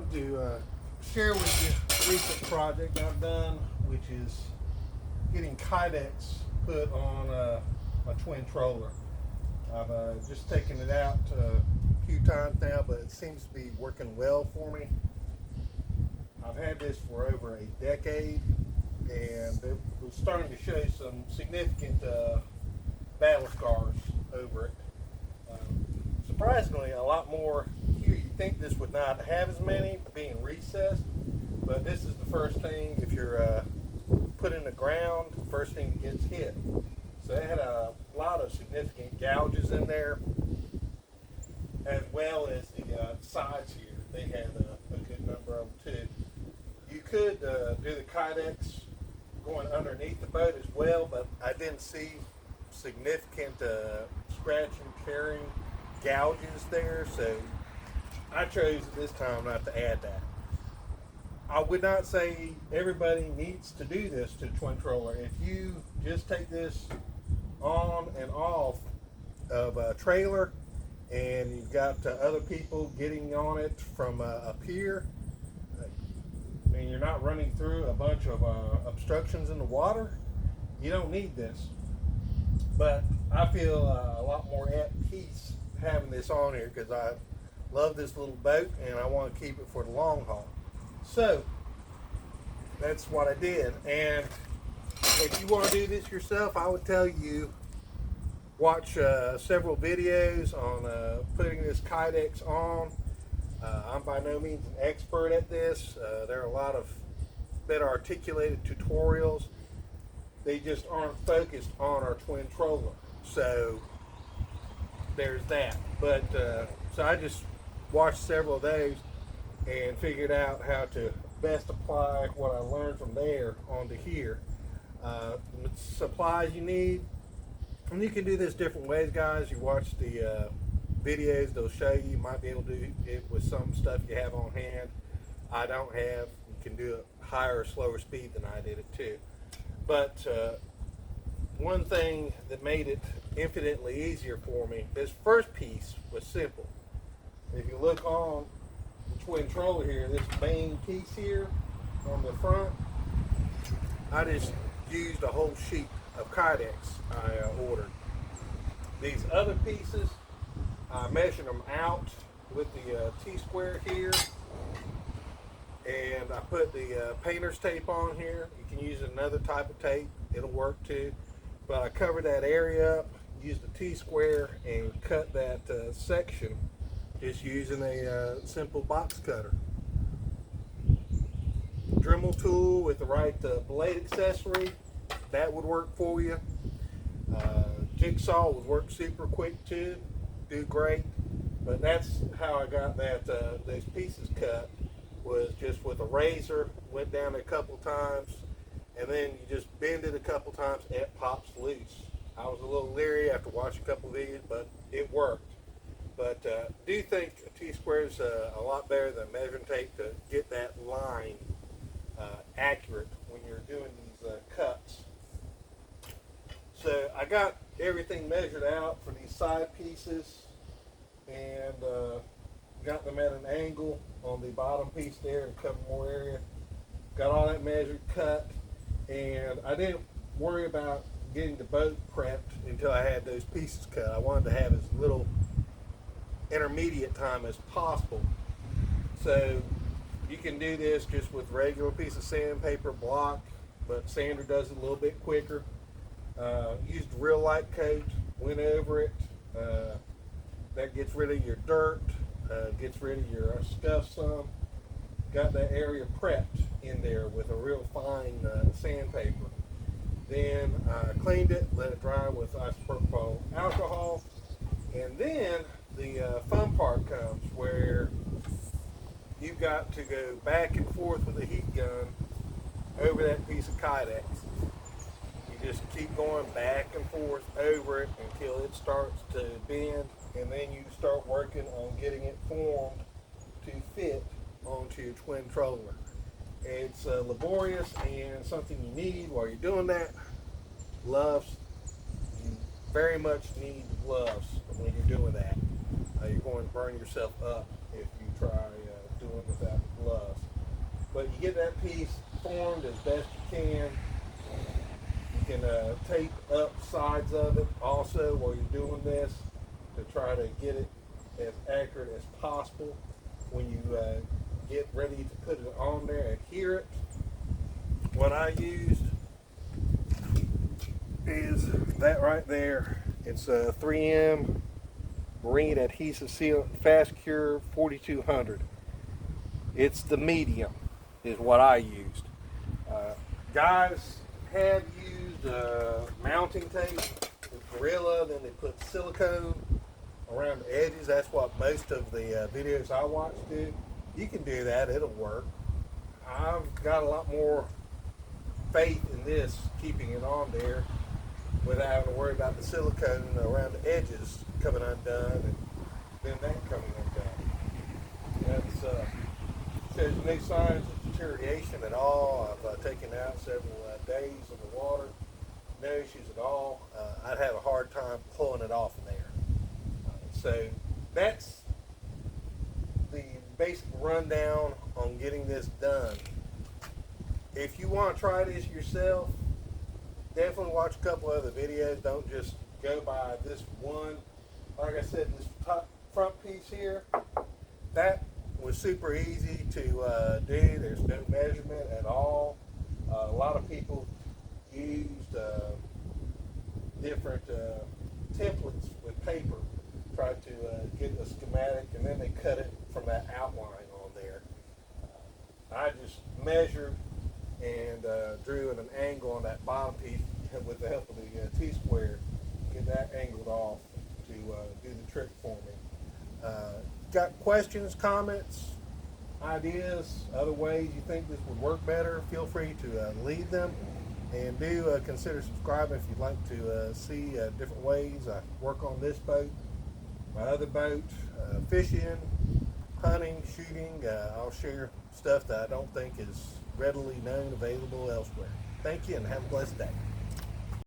wanted to share with you a recent project I've done, which is getting Kydex put on my twin troller. I've just taken it out a few times now, but it seems to be working well for me. I've had this for over a decade, and it was starting to show some significant battle scars over it. Surprisingly, a lot more here. You'd think this would not have as many, being recessed, but this is the first thing, if you're put in the ground, first thing that gets hit. So it had a lot of significant gouges in there, as well as the sides here. They had a good number of them too. You could do the Kydex going underneath the boat as well, but I didn't see significant scratching, tearing, gouges there, so I chose this time not to add that. I would not say everybody needs to do this to a twin troller. If you just take this on and off of a trailer and you've got other people getting on it from up here, and you're not running through a bunch of obstructions in the water, you don't need this. But I feel a lot more at peace having this on here because I love this little boat and I want to keep it for the long haul. So that's what I did. And if you want to do this yourself, I would tell you watch several videos on putting this Kydex on. I'm by no means an expert at this. There are a lot of better articulated tutorials. They just aren't focused on our twin troller. So there's that. But so I just watched several of those and figured out how to best apply what I learned from there onto here. Supplies you need, and you can do this different ways, guys. You watch the videos, they'll show you. You might be able to do it with some stuff you have on hand. I don't have. You can do it higher or slower speed than I did it too. But one thing that made it infinitely easier for me, this first piece was simple. If you look on the twin troller here, this main piece here on the front, I just used a whole sheet of Kydex I ordered. These other pieces, I measured them out with the T-square here, and I put the painter's tape on here. You can use another type of tape, it'll work too. But I covered that area up, used the T-square, and cut that section just using a simple box cutter. Dremel tool with the right blade accessory, that would work for you. Jigsaw would work super quick too, do great. But that's how I got that those pieces cut, was just with a razor, went down a couple times, and then you just bend it a couple times, it pops loose. I was a little leery after watching a couple of videos, but it worked. But do think a T-square is a lot better than measuring tape to get that line accurate when you're doing these cuts. So I got everything measured out for these side pieces, and got them at an angle on the bottom piece there to cover more area. Got all that measured, cut, and I didn't worry about getting the boat prepped until I had those pieces cut. I wanted to have as little intermediate time as possible. So you can do this just with regular piece of sandpaper block, but sander does it a little bit quicker. Used real light coat, went over it. That gets rid of your dirt, gets rid of your scuff some. Got that area prepped in there with a real fine sandpaper. Then I cleaned it, let it dry with isopropyl alcohol, and then the fun part comes where you've got to go back and forth with a heat gun over that piece of Kydex. You just keep going back and forth over it until it starts to bend, and then you start working on getting it formed to fit onto your twin troller. It's laborious and something you need while you're doing that. Gloves, you very much need gloves when you're doing that. You're going to burn yourself up if you try doing it without get that piece formed as best you can. You can tape up sides of it also while you're doing this to try to get it as accurate as possible. When you get ready to put it on there, adhere it. What I used is that right there. It's a 3M Marine Adhesive Sealant Fast Cure 4200. It's the medium is what I used. Guys have used mounting tape with Gorilla, then they put silicone around the edges. That's what most of the videos I watch do. You can do that, it'll work. I've got a lot more faith in this keeping it on there without having to worry about the silicone around the edges coming undone and then that coming undone. That's shows no signs of deterioration at all. I've taken out several days in the water, no issues at all. I'd have a hard time pulling it off in there. So that's the basic rundown on getting this done. If you want to try this yourself, definitely watch a couple other videos. Don't just go by this one. Like I said, this front piece here, that was super easy to do. There's no measurement at all. A lot of people used different templates with paper, tried to get a schematic, and then they cut it from that outline on there. I just measured and drew at an angle on that bottom piece with the help of the T-square, get that angled off to do the trick for me. Got questions, comments, ideas, other ways you think this would work better, feel free to leave them, and do consider subscribing if you'd like to see different ways I work on this boat, my other boat, fishing, hunting, shooting. I'll share stuff that I don't think is readily known, available elsewhere. Thank you and have a blessed day.